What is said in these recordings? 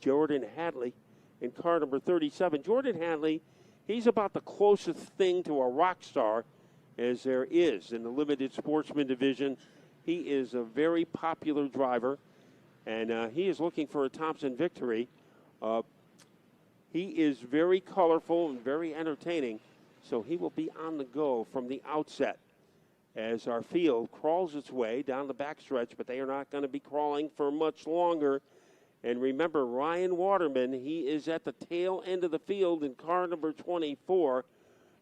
Jordan Hadley in car number 37. Jordan Hadley, he's about the closest thing to a rock star as there is in the limited sportsman division. He is a very popular driver, and he is looking for a Thompson victory. He is very colorful and very entertaining, so he will be on the go from the outset as our field crawls its way down the backstretch, but they are not going to be crawling for much longer. And remember, Ryan Waterman, he is at the tail end of the field in car number 24.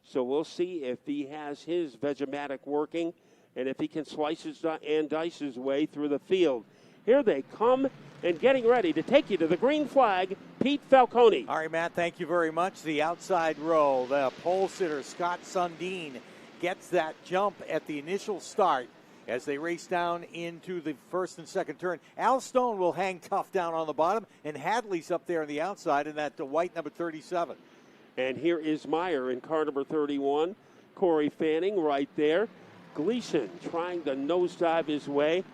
So we'll see if he has his Vegematic working and if he can slice and dice his way through the field. Here they come and getting ready to take you to the green flag, Pete Falcone. All right, Matt, thank you very much. The outside row, the pole sitter, Scott Sundin, gets that jump at the initial start as they race down into the first and second turn. Al Stone will hang tough down on the bottom, and Hadley's up there on the outside in that white number 37. And here is Meyer in car number 31. Corey Fanning right there. Gleason trying to nosedive his way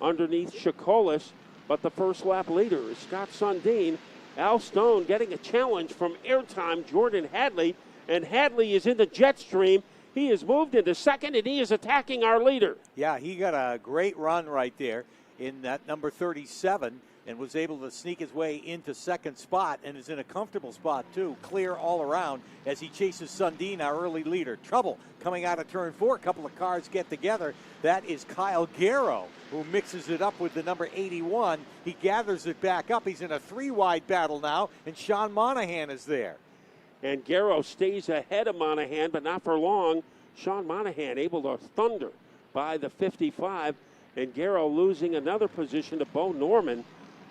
underneath Chacolis, but the first lap leader is Scott Sundin. Al Stone getting a challenge from airtime Jordan Hadley, and Hadley is in the jet stream. He has moved into second, and he is attacking our leader. Yeah, he got a great run right there in that number 37 and was able to sneak his way into second spot and is in a comfortable spot, too, clear all around as he chases Sundin, our early leader. Trouble coming out of turn 4. A couple of cars get together. That is Kyle Garrow, who mixes it up with the number 81. He gathers it back up. He's in a 3-wide battle now, and Sean Monahan is there. And Garrow stays ahead of Monahan, but not for long. Sean Monahan able to thunder by the 55, and Garrow losing another position to Bo Norman.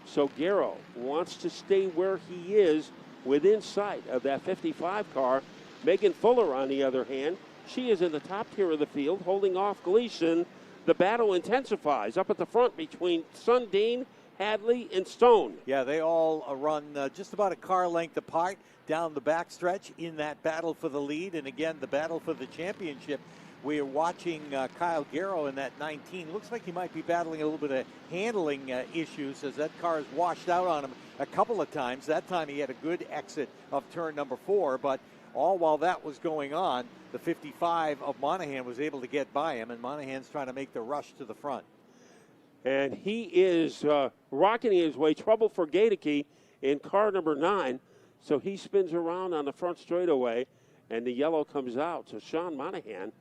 So Garrow wants to stay where he is within sight of that 55 car. Megan Fuller, on the other hand, she is in the top tier of the field, holding off Gleason. The battle intensifies up at the front between Sundin, Hadley, and Stone. Yeah, they all run just about a car length apart down the backstretch in that battle for the lead, and again, the battle for the championship. We are watching Kyle Garrow in that 19. Looks like he might be battling a little bit of handling issues as that car has washed out on him a couple of times. That time he had a good exit of turn number 4, but all while that was going on, the 55 of Monahan was able to get by him, and Monahan's trying to make the rush to the front. And he is rocking his way. Trouble for Gaedeke in car number 9. So he spins around on the front straightaway, and the yellow comes out. So Sean Monahan,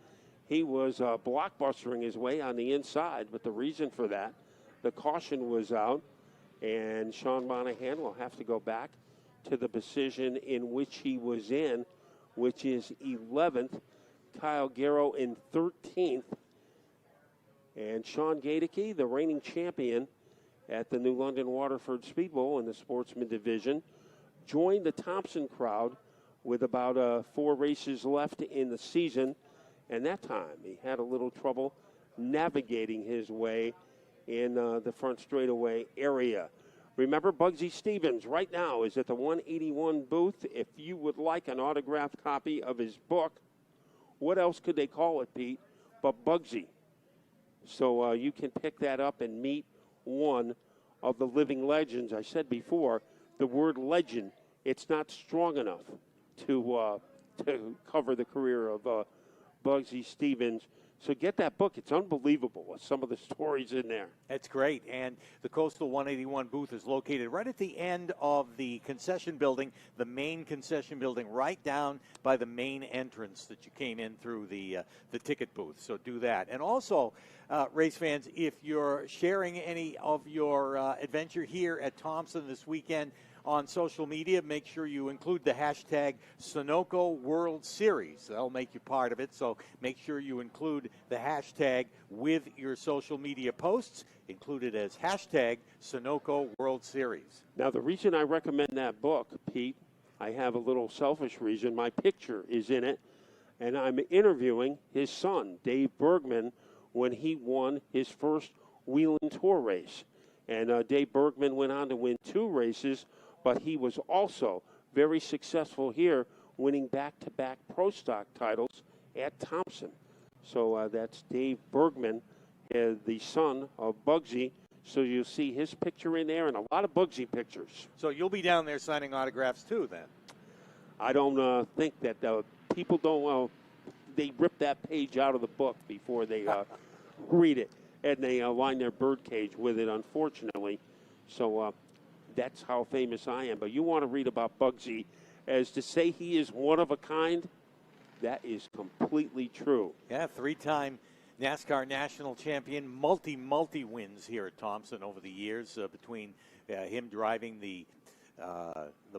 he was blockbustering his way on the inside, but the reason for that, the caution was out, and Sean Monahan will have to go back to the position in which he was in, which is 11th. Kyle Garrow in 13th. And Sean Gaedeke, the reigning champion at the New London Waterford Speed Bowl in the Sportsman division, joined the Thompson crowd with about 4 races left in the season. And that time he had a little trouble navigating his way in the front straightaway area. Remember, Bugsy Stevens right now is at the 181 booth. If you would like an autographed copy of his book, what else could they call it, Pete, but Bugsy? So you can pick that up and meet one of the living legends. I said before, the word legend, it's not strong enough to cover the career of Bugsy Stevens. So get that book. It's unbelievable with some of the stories in there. That's great. And the Coastal 181 booth is located right at the end of the concession building, the main concession building, right down by the main entrance that you came in through the ticket booth. So do that. And also, race fans, if you're sharing any of your adventure here at Thompson this weekend on social media, make sure you include the hashtag Sunoco World Series. That'll make you part of it, so make sure you include the hashtag with your social media posts. Include it as hashtag Sunoco World Series. Now, the reason I recommend that book, Pete, I have a little selfish reason. My picture is in it, and I'm interviewing his son, Dave Bergman, when he won his first Whelen Tour race. And Dave Bergman went on to win 2 races, but he was also very successful here, winning back-to-back Pro Stock titles at Thompson. So that's Dave Bergman, the son of Bugsy So you'll see his picture in there and a lot of Bugsy pictures. So you'll be down there signing autographs too, then? I don't think that people don't. They rip that page out of the book before they read it, and they line their birdcage with it, unfortunately. So that's how famous I am. But you want to read about Bugsy, as to say he is one of a kind, that is completely true. Yeah, 3-time NASCAR national champion, multi wins here at Thompson over the years, between him driving the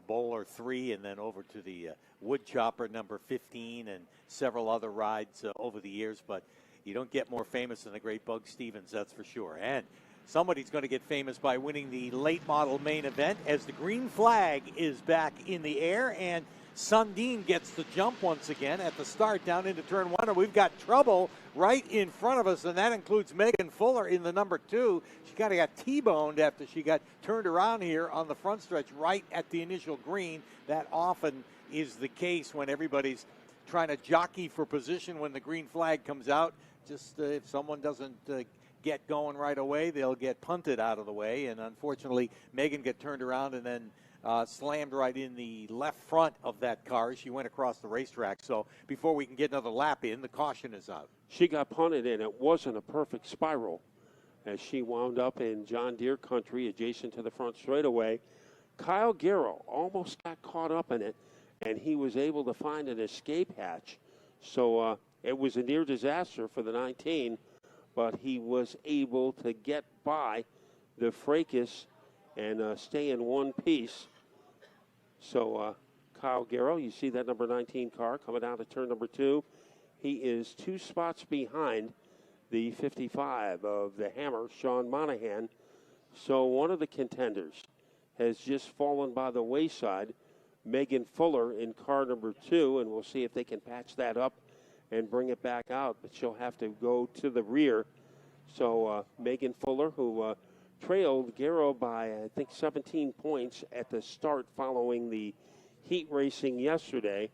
Bowler 3 and then over to the Wood Chopper number 15 and several other rides over the years. But you don't get more famous than the great Bugsy Stevens, that's for sure. And somebody's going to get famous by winning the late model main event, as the green flag is back in the air and Sundin gets the jump once again at the start down into turn 1. And we've got trouble right in front of us, and that includes Megan Fuller in the number 2. She kind of got T-boned after she got turned around here on the front stretch right at the initial green. That often is the case when everybody's trying to jockey for position when the green flag comes out. Just if someone doesn't get going right away, they'll get punted out of the way. And unfortunately, Megan got turned around and then slammed right in the left front of that car as she went across the racetrack. So before we can get another lap in, the caution is out. She got punted, and it wasn't a perfect spiral, as she wound up in John Deere country adjacent to the front straightaway. Kyle Garrow almost got caught up in it, and he was able to find an escape hatch. So it was a near disaster for the 19, but he was able to get by the fracas and stay in one piece. So Kyle Garrow, you see that number 19 car coming down to turn number 2. He is 2 spots behind the 55 of the Hammer, Sean Monahan. So one of the contenders has just fallen by the wayside. Megan Fuller in car number 2, and we'll see if they can patch that up and bring it back out, but she'll have to go to the rear. So Megan Fuller, who trailed Garrow by, I think, 17 points at the start following the heat racing yesterday.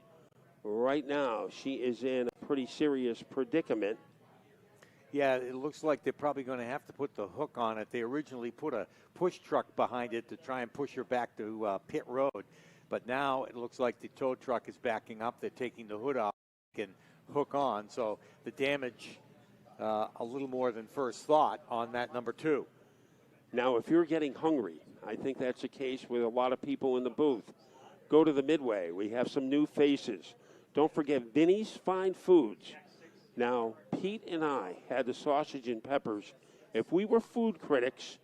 Right now, she is in a pretty serious predicament. Yeah, it looks like they're probably going to have to put the hook on it. They originally put a push truck behind it to try and push her back to pit road. But now it looks like the tow truck is backing up. They're taking the hood off and hook on. So the damage, a little more than first thought on that number 2. Now, if you're getting hungry, I think that's the case with a lot of people in the booth. Go to the Midway. We have some new faces. Don't forget Vinny's Fine Foods. Now, Pete and I had the sausage and peppers. If we were food critics,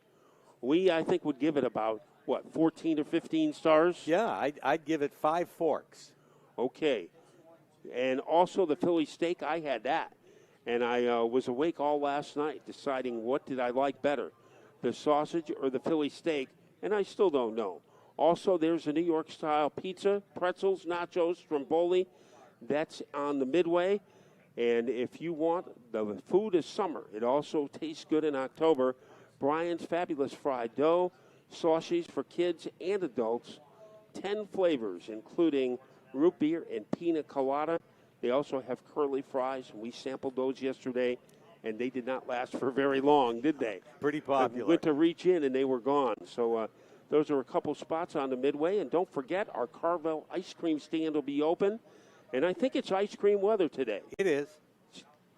I think, would give it about, 14 or 15 stars? Yeah, I'd give it 5 forks. Okay. And also the Philly steak, I had that. And I was awake all last night deciding what did I like better, the sausage or the Philly steak, and I still don't know. Also, there's a New York-style pizza, pretzels, nachos, stromboli. That's on the Midway. And if you want, the food is summer. It also tastes good in October. Brian's Fabulous Fried Dough, sausages for kids and adults, 10 flavors, including root beer and pina colada. They also have curly fries, and we sampled those yesterday, and they did not last for very long, did they? Pretty popular. Went to reach in, and they were gone. So those are a couple spots on the Midway. And don't forget, our Carvel ice cream stand will be open. And I think it's ice cream weather today. It is.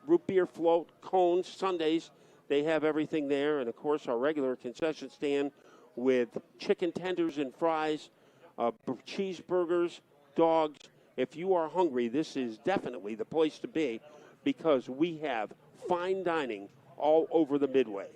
Root beer float, cones, sundaes. They have everything there. And, of course, our regular concession stand with chicken tenders and fries, cheeseburgers, dogs. If you are hungry, this is definitely the place to be, because we have fine dining all over the Midway.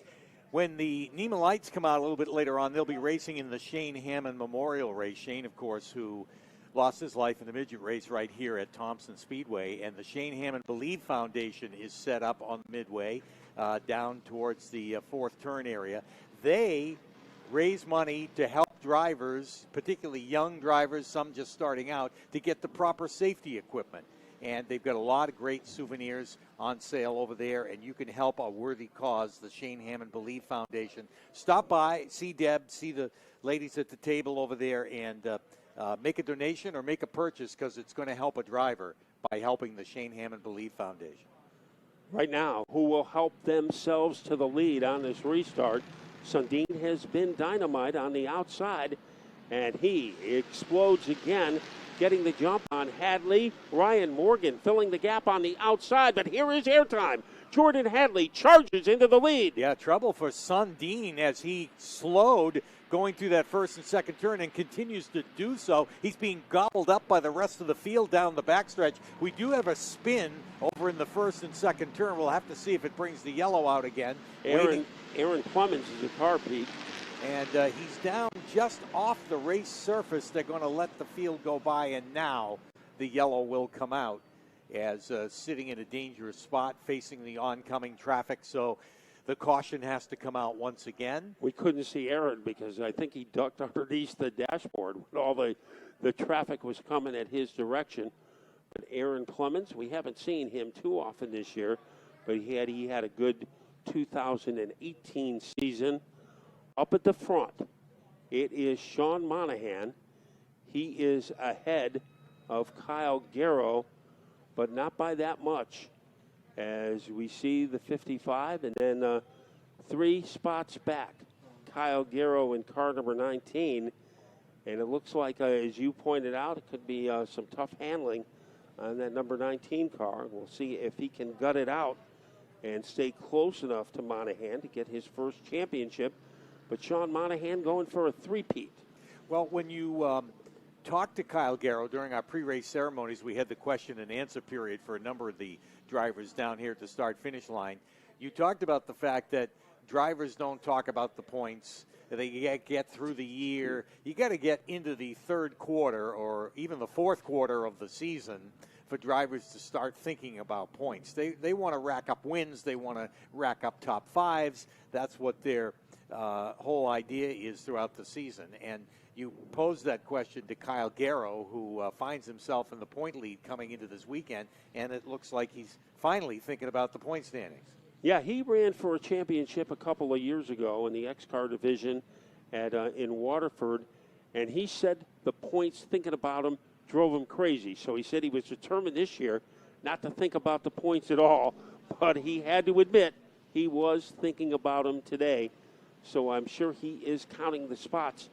When the NEMA lights come out a little bit later on, they'll be racing in the Shane Hammond Memorial Race. Shane, of course, who lost his life in the midget race right here at Thompson Speedway. And the Shane Hammond Believe Foundation is set up on Midway down towards the fourth turn area. They raise money to help drivers, particularly young drivers, some just starting out, to get the proper safety equipment. And they've got a lot of great souvenirs on sale over there, and you can help a worthy cause, the Shane Hammond Believe Foundation. Stop by, see Deb, see the ladies at the table over there, and make a donation or make a purchase, because it's going to help a driver by helping the Shane Hammond Believe Foundation. Right now, who will help themselves to the lead on this restart? Sundin has been dynamite on the outside, and he explodes again, getting the jump on Hadley. Ryan Morgan filling the gap on the outside, but here is airtime. Jordan Hadley charges into the lead. Yeah, trouble for Sundin as he slowed going through that first and second turn and continues to do so. He's being gobbled up by the rest of the field down the backstretch. We do have a spin over in the first and second turn. We'll have to see if it brings the yellow out again. Aaron Clemens is a car, Pete. And he's down just off the race surface. They're going to let the field go by, and now the yellow will come out as sitting in a dangerous spot facing the oncoming traffic. So the caution has to come out once again. We couldn't see Aaron because I think he ducked underneath the dashboard when all the traffic was coming at his direction. But Aaron Clemens, we haven't seen him too often this year, but he had a good 2018 season. Up at the front, it is Sean Monahan. He is ahead of Kyle Garrow, but not by that much, as we see the 55, and then 3 spots back, Kyle Garrow in car number 19. And it looks like, as you pointed out, it could be some tough handling on that number 19 car. We'll see if he can gut it out and stay close enough to Monahan to get his first championship. But Sean Monahan going for a three-peat. Well, when you talked to Kyle Garrow during our pre-race ceremonies, we had the question and answer period for a number of the drivers down here at the start-finish line. You talked about the fact that drivers don't talk about the points. They get through the year. You got to get into the third quarter or even the fourth quarter of the season for drivers to start thinking about points. They want to rack up wins. They want to rack up top fives. That's what their whole idea is throughout the season. And you pose that question to Kyle Garrow, who finds himself in the point lead coming into this weekend, and it looks like he's finally thinking about the point standings. Yeah, he ran for a championship a couple of years ago in the X-Car division in Waterford, and he said the points, thinking about him, drove him crazy. So he said he was determined this year not to think about the points at all, but he had to admit he was thinking about them today. So I'm sure he is counting the spots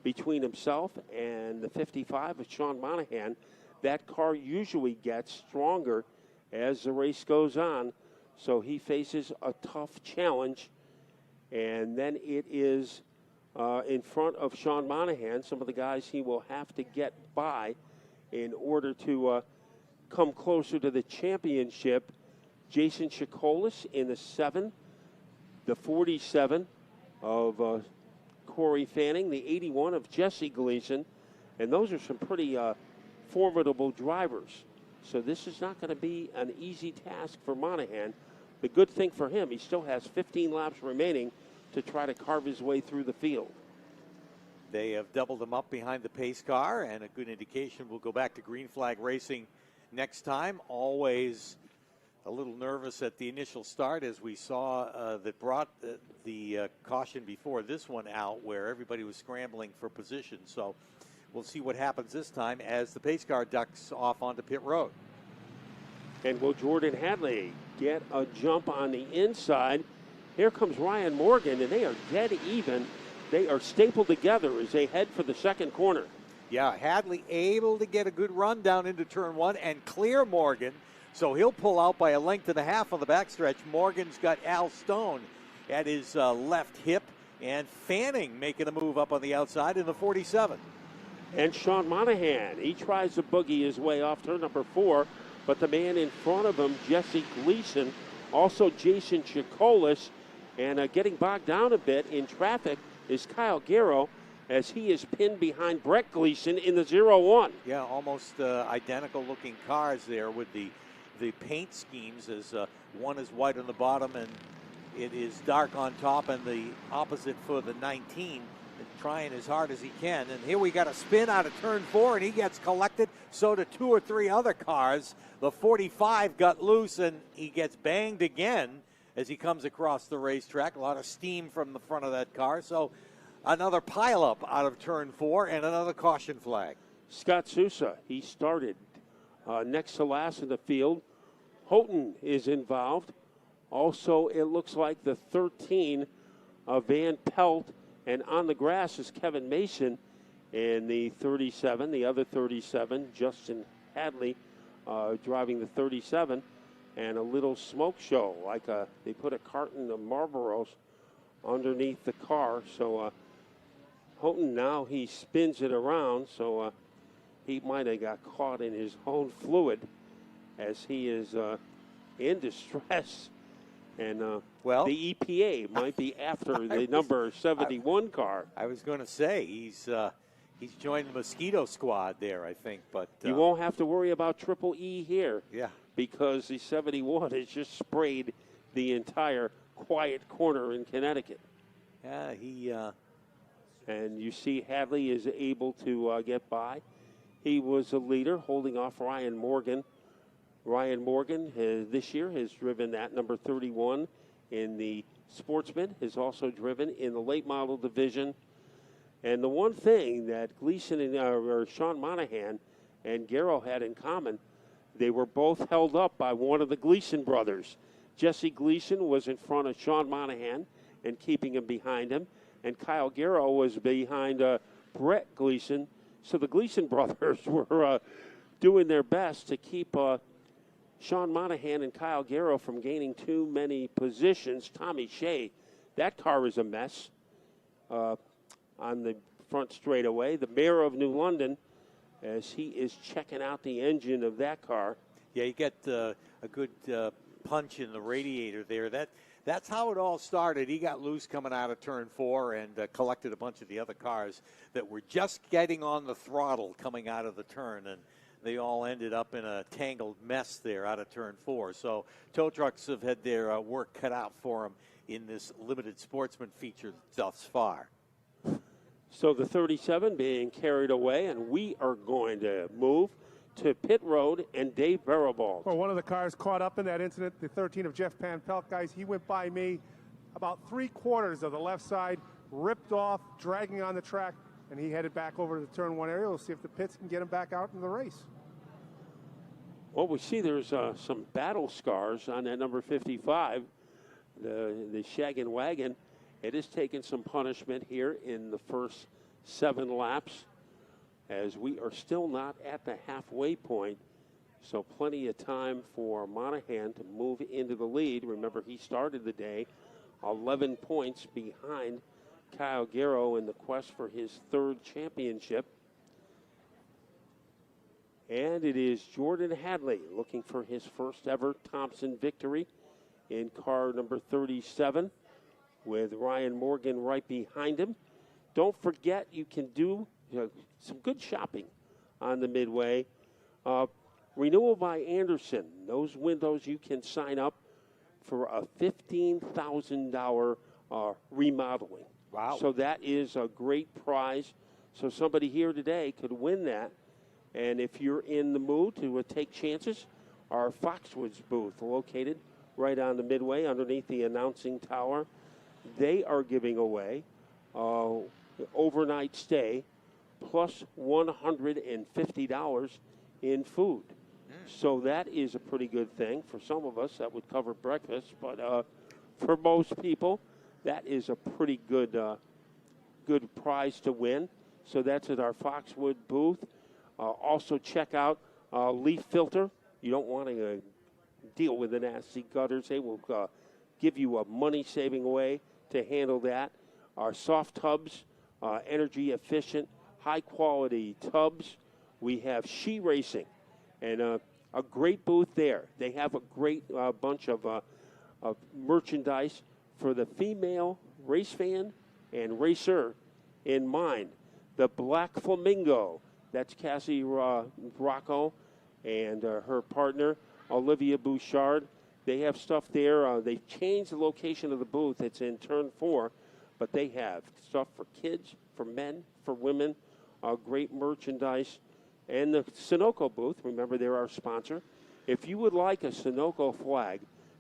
between himself and the 55 of Sean Monahan. That car usually gets stronger as the race goes on, so he faces a tough challenge. And then it is in front of Sean Monahan, some of the guys he will have to get by in order to come closer to the championship. Jason Chikolis in the 7, the 47 of Corey Fanning, the 81 of Jesse Gleason, and those are some pretty formidable drivers. So this is not going to be an easy task for Monahan. The good thing for him, he still has 15 laps remaining to try to carve his way through the field. They have doubled him up behind the pace car, and a good indication we'll go back to green flag racing next time. Always a little nervous at the initial start, as we saw that brought the caution before this one out, where everybody was scrambling for position. So we'll see what happens this time as the pace car ducks off onto pit road. And will Jordan Hadley get a jump on the inside? Here comes Ryan Morgan, and they are dead even. They are stapled together as they head for the second corner. Yeah, Hadley able to get a good run down into turn 1 and clear Morgan. So he'll pull out by a length and a half on the backstretch. Morgan's got Al Stone at his left hip, and Fanning making a move up on the outside in the 47. And Sean Monahan, he tries to boogie his way off turn number 4, but the man in front of him, Jesse Gleason, also Jason Chikolis, and getting bogged down a bit in traffic is Kyle Garrow, as he is pinned behind Brett Gleason in the 0-1. Yeah, almost identical looking cars there with the paint schemes, as one is white on the bottom and it is dark on top, and the opposite for the 19, trying as hard as he can. And here we got a spin out of turn 4, and he gets collected. So do 2 or 3 other cars. The 45 got loose, and he gets banged again as he comes across the racetrack. A lot of steam from the front of that car. So another pileup out of turn 4 and another caution flag. Scott Sousa, he started next to last in the field. Houghton is involved. Also, it looks like the 13 Van Pelt, and on the grass is Kevin Mason in the 37. The other 37, Justin Hadley, driving the 37, and a little smoke show, like they put a carton of Marlboros underneath the car. So Houghton, now he spins it around, so he might have got caught in his own fluid as he is in distress. And well, the EPA might be after the number 71 car. I was going to say he's joined the mosquito squad there, I think. But you won't have to worry about Triple E here. Yeah. Because the 71 has just sprayed the entire quiet corner in Connecticut. Yeah, and you see Hadley is able to get by. He was a leader, holding off Ryan Morgan. Ryan Morgan this year has driven that number 31 in the Sportsman, has also driven in the late model division. And the one thing that Gleason and or Sean Monahan and Garrow had in common, they were both held up by one of the Gleason brothers. Jesse Gleason was in front of Sean Monahan and keeping him behind him, and Kyle Garrow was behind Brett Gleason. So the Gleason brothers were doing their best to keep Sean Monahan and Kyle Garrow from gaining too many positions. Tommy Shea, that car is a mess on the front straightaway. The mayor of New London, as he is checking out the engine of that car. Yeah, you get a good punch in the radiator there. That's how it all started. He got loose coming out of turn 4 and collected a bunch of the other cars that were just getting on the throttle coming out of the turn, and they all ended up in a tangled mess there out of turn 4. So tow trucks have had their work cut out for them in this limited Sportsman feature thus far. So the 37 being carried away, and we are going to move to pit road and Dave Barrowball. Well, one of the cars caught up in that incident, the 13 of Jeff Van Pelt, guys. He went by me about 3/4 of the left side, ripped off, dragging on the track, and he headed back over to the turn 1 area. We'll see if the pits can get him back out in the race. Well, we see there's some battle scars on that number 55, the Shaggin' Wagon. It has taken some punishment here in the first 7 laps, as we are still not at the halfway point. So plenty of time for Monahan to move into the lead. Remember, he started the day 11 points behind Kyle Garrow in the quest for his 3rd championship. And it is Jordan Hadley looking for his first ever Thompson victory in car number 37, with Ryan Morgan right behind him. Don't forget, you can do some good shopping on the Midway. Renewal by Anderson. Those windows, you can sign up for a $15,000 remodeling. Wow. So that is a great prize. So somebody here today could win that. And if you're in the mood to take chances, our Foxwoods booth, located right on the Midway underneath the announcing tower, they are giving away overnight stay plus $150 in food. So that is a pretty good thing. For some of us, that would cover breakfast, but for most people, that is a pretty good good prize to win. So that's at our Foxwood booth. Also check out Leaf Filter. You don't want to deal with the nasty gutters. They will give you a money-saving way to handle that. Our soft tubs, energy efficient, high-quality tubs. We have She Racing, and a great booth there. They have a great bunch of merchandise for the female race fan and racer in mind. The Black Flamingo, that's Cassie Rocco and her partner, Olivia Bouchard. They have stuff there. They've changed the location of the booth. It's in turn 4, but they have stuff for kids, for men, for women, great merchandise. And the Sunoco booth, remember, they're our sponsor. If you would like a Sunoco flag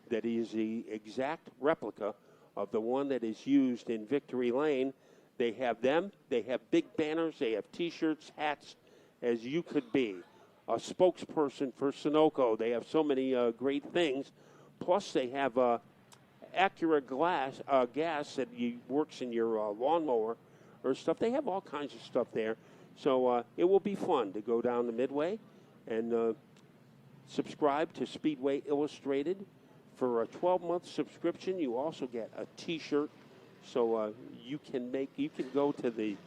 that is the exact replica of the one that is used in Victory Lane, they have them. They have big banners. They have T-shirts, hats, as you could be. A spokesperson for Sunoco. They have so many great things. Plus, they have Acura gas that works in your lawnmower or stuff. They have all kinds of stuff there. So it will be fun to go down to Midway and subscribe to Speedway Illustrated. For a 12-month subscription, you also get a T-shirt. So you can go to the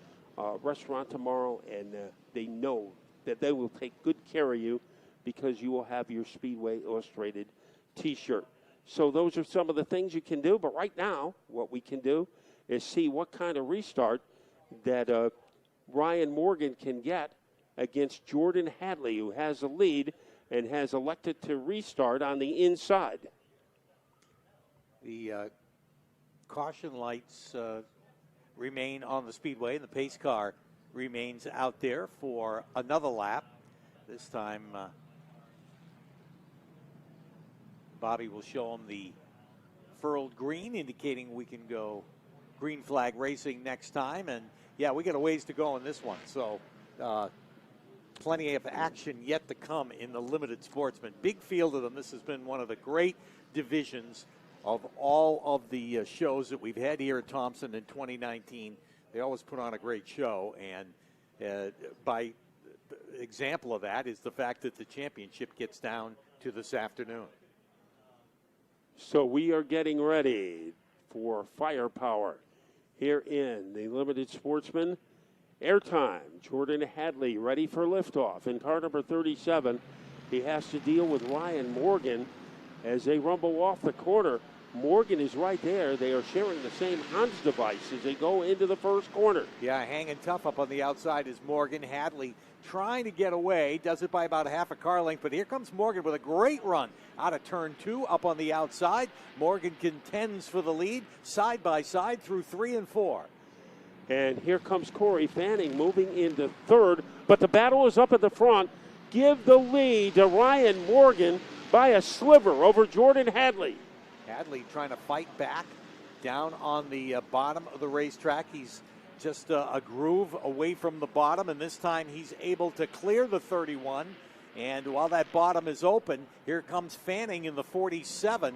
restaurant tomorrow, and they know that they will take good care of you because you will have your Speedway Illustrated T-shirt. So those are some of the things you can do. But right now, what we can do is see what kind of restart that Ryan Morgan can get against Jordan Hadley, who has the lead and has elected to restart on the inside. The caution lights remain on the speedway, and the pace car remains out there for another lap. This time, Bobby will show him the furled green, indicating we can go green flag racing next time. And yeah, we got a ways to go in this one. So plenty of action yet to come in the limited Sportsman. Big field of them. This has been one of the great divisions of all of the shows that we've had here at Thompson in 2019. They always put on a great show, and by example of that is the fact that the championship gets down to this afternoon. So we are getting ready for firepower here in the limited Sportsman. Airtime, Jordan Hadley ready for liftoff. In car number 37, he has to deal with Ryan Morgan as they rumble off the corner. Morgan is right there. They are sharing the same Hans device as they go into the first corner. Yeah, hanging tough up on the outside is Morgan. Hadley trying to get away, does it by about half a car length, but here comes Morgan with a great run out of turn 2 up on the outside. Morgan contends for the lead side by side through 3 and 4. And here comes Corey Fanning moving into third, but the battle is up at the front. Give the lead to Ryan Morgan by a sliver over Jordan Hadley. Hadley trying to fight back down on the bottom of the racetrack. He's just a groove away from the bottom, and this time he's able to clear the 31. And while that bottom is open, here comes Fanning in the 47.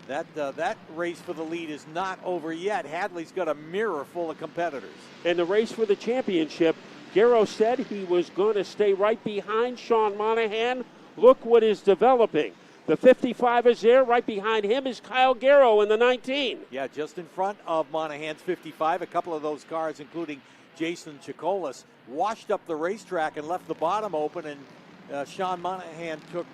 That race for the lead is not over yet. Hadley's got a mirror full of competitors. And the race for the championship, Garrow said he was going to stay right behind Sean Monahan. Look what is developing. The 55 is there. Right behind him is Kyle Garrow in the 19. Yeah, just in front of Monahan's 55. A couple of those cars, including Jason Chikolas, washed up the racetrack and left the bottom open, and Sean Monahan took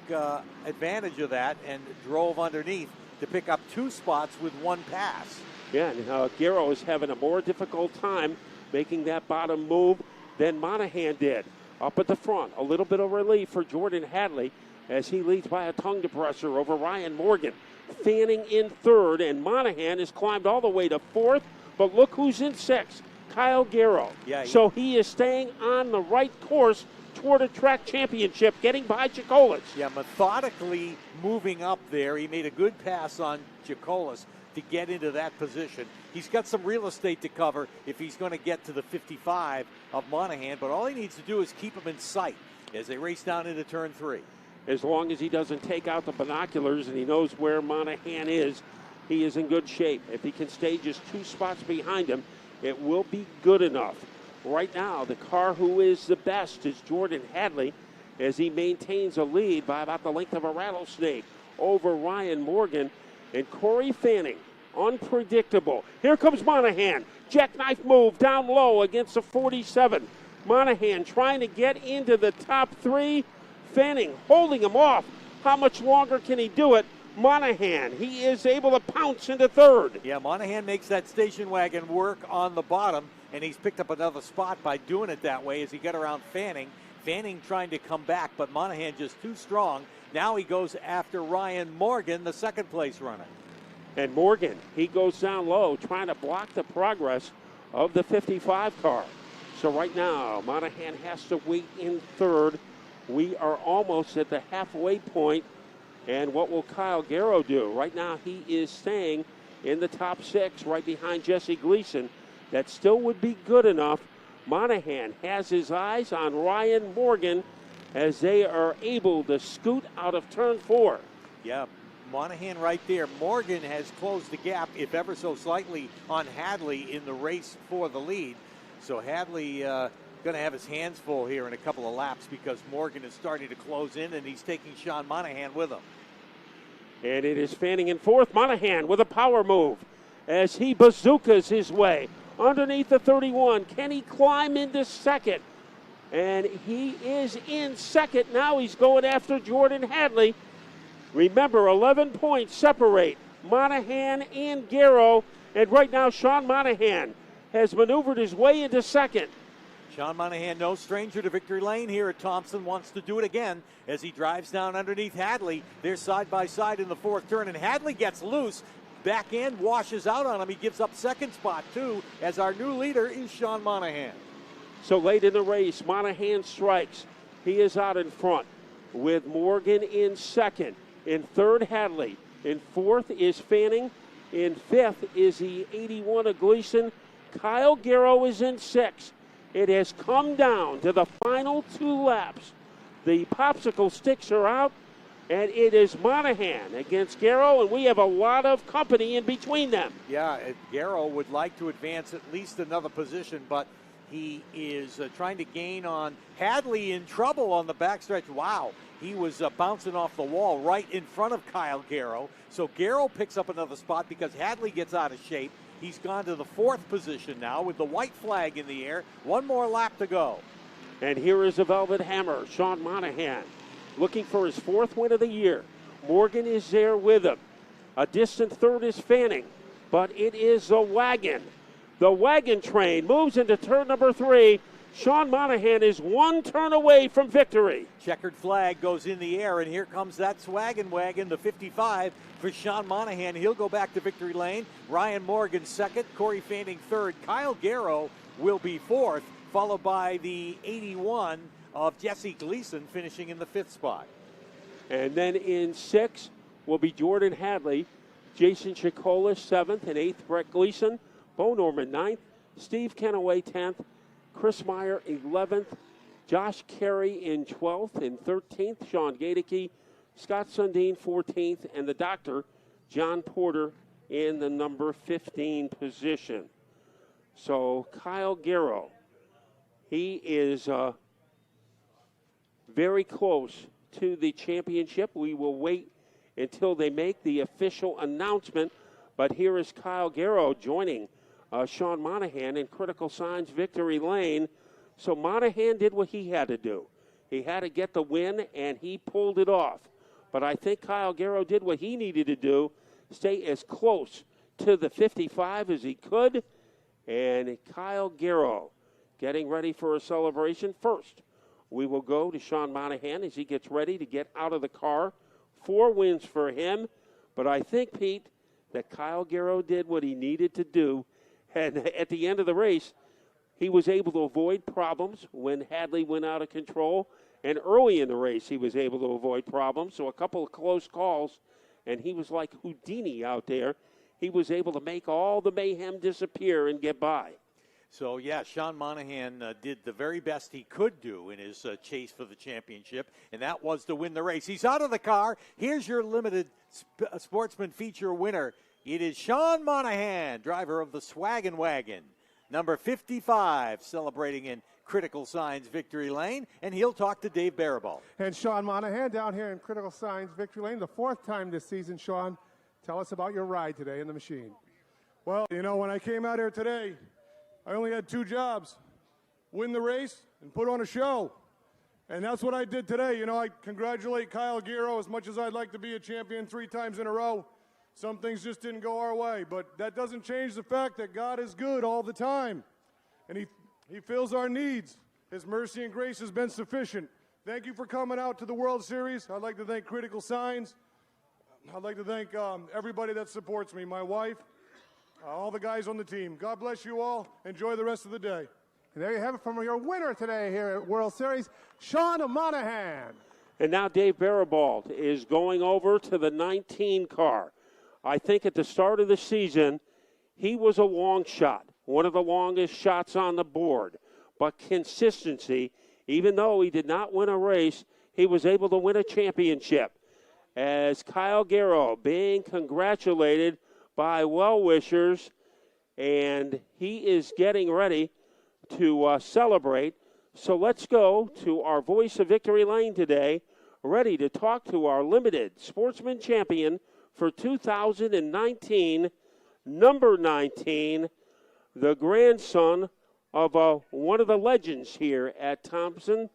advantage of that and drove underneath to pick up 2 spots with 1 pass. Yeah, and Garrow is having a more difficult time making that bottom move than Monahan did. Up at the front, a little bit of relief for Jordan Hadley as he leads by a tongue depressor over Ryan Morgan. Fanning in third, and Monahan has climbed all the way to 4th, but look who's in 6th, Kyle Garrow. Yeah, so he is staying on the right course toward a track championship, getting by Chikolas. Yeah, methodically moving up there. He made a good pass on Chikolas to get into that position. He's got some real estate to cover if he's going to get to the 55 of Monahan, but all he needs to do is keep him in sight as they race down into turn 3. As long as he doesn't take out the binoculars and he knows where Monahan is, he is in good shape. If he can stay just 2 spots behind him, it will be good enough. Right now, the car who is the best is Jordan Hadley as he maintains a lead by about the length of a rattlesnake over Ryan Morgan. And Corey Fanning, unpredictable. Here comes Monahan. Jackknife move down low against the 47. Monahan trying to get into the top 3. Fanning holding him off. How much longer can he do it? Monahan, he is able to pounce into third. Yeah, Monahan makes that station wagon work on the bottom, and he's picked up another spot by doing it that way as he got around Fanning. Fanning trying to come back, but Monahan just too strong. Now he goes after Ryan Morgan, the 2nd place runner. And Morgan, he goes down low trying to block the progress of the 55 car. So right now, Monahan has to wait in third. We are almost at the halfway point. And what will Kyle Garrow do? Right now, he is staying in the top 6 right behind Jesse Gleason. That still would be good enough. Monahan has his eyes on Ryan Morgan as they are able to scoot out of turn 4. Yeah, Monahan right there. Morgan has closed the gap, if ever so slightly, on Hadley in the race for the lead. So Hadley going to have his hands full here in a couple of laps because Morgan is starting to close in, and he's taking Sean Monahan with him. And it is Fanning in fourth. Monahan with a power move as he bazookas his way underneath the 31. Can he climb into second? And he is in second. Now he's going after Jordan Hadley. Remember, 11 points separate Monahan and Garrow. And right now, Sean Monahan has maneuvered his way into second. Sean Monahan, no stranger to victory lane here at Thompson, wants to do it again as he drives down underneath Hadley. They're side by side in the fourth turn, and Hadley gets loose. Back end washes out on him. He gives up second spot, too, as our new leader is Sean Monahan. So late in the race, Monahan strikes. He is out in front with Morgan in second. In third, Hadley. In fourth is Fanning. In fifth is the 81 of Gleason. Kyle Garrow is in sixth. It has come down to the final 2 laps. The popsicle sticks are out, and it is Monahan against Garrow, and we have a lot of company in between them. Yeah, Garrow would like to advance at least another position, but he is trying to gain on Hadley, in trouble on the backstretch. Wow, he was bouncing off the wall right in front of Kyle Garrow. So Garrow picks up another spot because Hadley gets out of shape. He's gone to the 4th position now with the white flag in the air. 1 more lap to go. And here is the Velvet Hammer, Sean Monahan, looking for his 4th win of the year. Morgan is there with him. A distant third is Fanning, but it is the wagon. The wagon train moves into turn number 3. Sean Monahan is 1 turn away from victory. Checkered flag goes in the air, and here comes that swaggin' wagon, the 55 for Sean Monahan. He'll go back to victory lane. Ryan Morgan second, Corey Fanning third. Kyle Garrow will be 4th, followed by the 81 of Jesse Gleason finishing in the 5th spot. And then in 6th will be Jordan Hadley, Jason Chicola 7th, and 8th Brett Gleason, Bo Norman 9th, Steve Kenaway 10th, Chris Meyer 11th, Josh Carey in 12th, and 13th, Sean Gadeke, Scott Sundin 14th, and the doctor, John Porter, in the number 15 position. So Kyle Garrow, he is very close to the championship. We will wait until they make the official announcement, but here is Kyle Garrow joining Sean Monahan in Critical Signs victory lane. So Monahan did what he had to do. He had to get the win, and he pulled it off. But I think Kyle Garrow did what he needed to do, stay as close to the 55 as he could. And Kyle Garrow getting ready for a celebration. First, we will go to Sean Monahan as he gets ready to get out of the car. 4 wins for him. But I think, Pete, that Kyle Garrow did what he needed to do. And at the end of the race, he was able to avoid problems when Hadley went out of control. And early in the race, he was able to avoid problems. So a couple of close calls, and he was like Houdini out there. He was able to make all the mayhem disappear and get by. So, yeah, Sean Monahan did the very best he could do in his chase for the championship, and that was to win the race. He's out of the car. Here's your limited Sportsman feature winner. It is Sean Monahan, driver of the Swaggin' Wagon, number 55, celebrating in Critical Signs victory lane, and he'll talk to Dave Barabal. And Sean Monahan down here in Critical Signs victory lane, the 4th time this season. Sean, tell us about your ride today in the machine. Well, you know, when I came out here today, I only had 2 jobs: win the race and put on a show. And that's what I did today. You know, I congratulate Kyle Garrow. As much as I'd like to be a champion 3 times in a row, some things just didn't go our way. But that doesn't change the fact that God is good all the time. And he fills our needs. His mercy and grace has been sufficient. Thank you for coming out to the World Series. I'd like to thank Critical Signs. I'd like to thank everybody that supports me, my wife, all the guys on the team. God bless you all. Enjoy the rest of the day. And there you have it from your winner today here at World Series, Sean Monahan. And now Dave Barabal is going over to the 19 car. I think at the start of the season, he was a long shot, one of the longest shots on the board. But consistency, even though he did not win a race, he was able to win a championship. as Kyle Garrow being congratulated by well-wishers, and he is getting ready to celebrate. So let's go to our voice of Victory Lane today, ready to talk to our limited Sportsman champion for 2019, number 19, the grandson of one of the legends here at Thompson,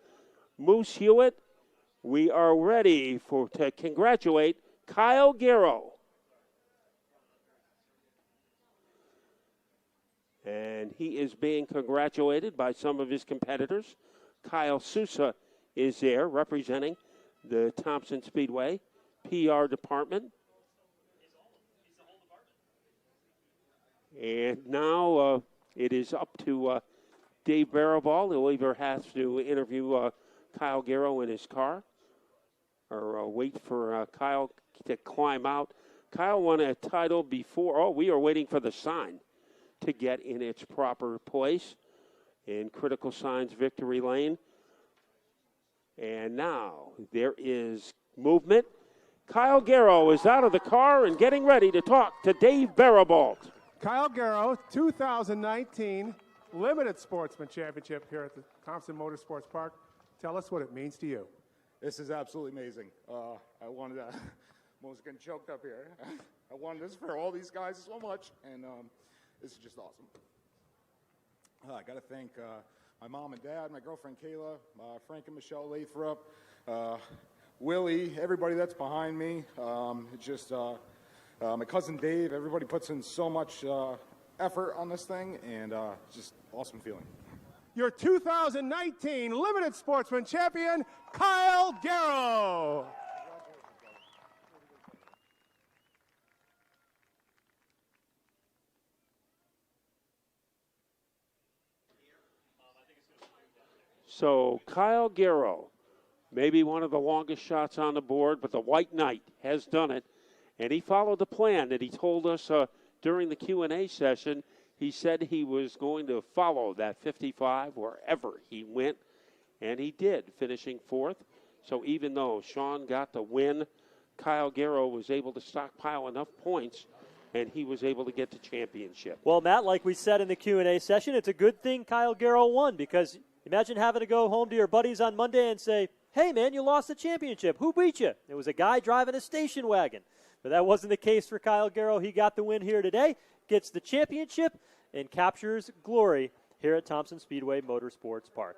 Moose Hewitt. We are ready to congratulate Kyle Garrow. And he is being congratulated by some of his competitors. Kyle Sousa is there representing the Thompson Speedway PR department. And now it is up to Dave Barabal. He'll either have to interview Kyle Garrow in his car or wait for Kyle to climb out. Kyle won a title before. Oh, we are waiting for the sign to get in its proper place in Critical Signs Victory Lane. And now there is movement. Kyle Garrow is out of the car and getting ready to talk to Dave Barabal. Kyle Garrow, 2019 Limited Sportsman Championship here at the Thompson Motorsports Park. Tell us what it means to you. This is absolutely amazing. I wanted to, almost getting choked up here. I wanted this for all these guys so much, and this is just awesome. I got to thank my mom and dad, my girlfriend Kayla, Frank and Michelle Lathrop, Willie, everybody that's behind me. My cousin Dave, everybody puts in so much effort on this thing, and just awesome feeling. Your 2019 Limited Sportsman Champion, Kyle Garrow. So Kyle Garrow, maybe one of the longest shots on the board, but the White Knight has done it. And he followed the plan that he told us during the Q&A session. He said he was going to follow that 55 wherever he went, and he did, finishing fourth. So even though Sean got the win, Kyle Garrow was able to stockpile enough points, and he was able to get the championship. Well, Matt, like we said in the Q&A session, it's a good thing Kyle Garrow won, because imagine having to go home to your buddies on Monday and say, hey, man, you lost the championship. Who beat you? It was a guy driving a station wagon. But that wasn't the case for Kyle Garrow. He got the win here today, gets the championship, and captures glory here at Thompson Speedway Motorsports Park.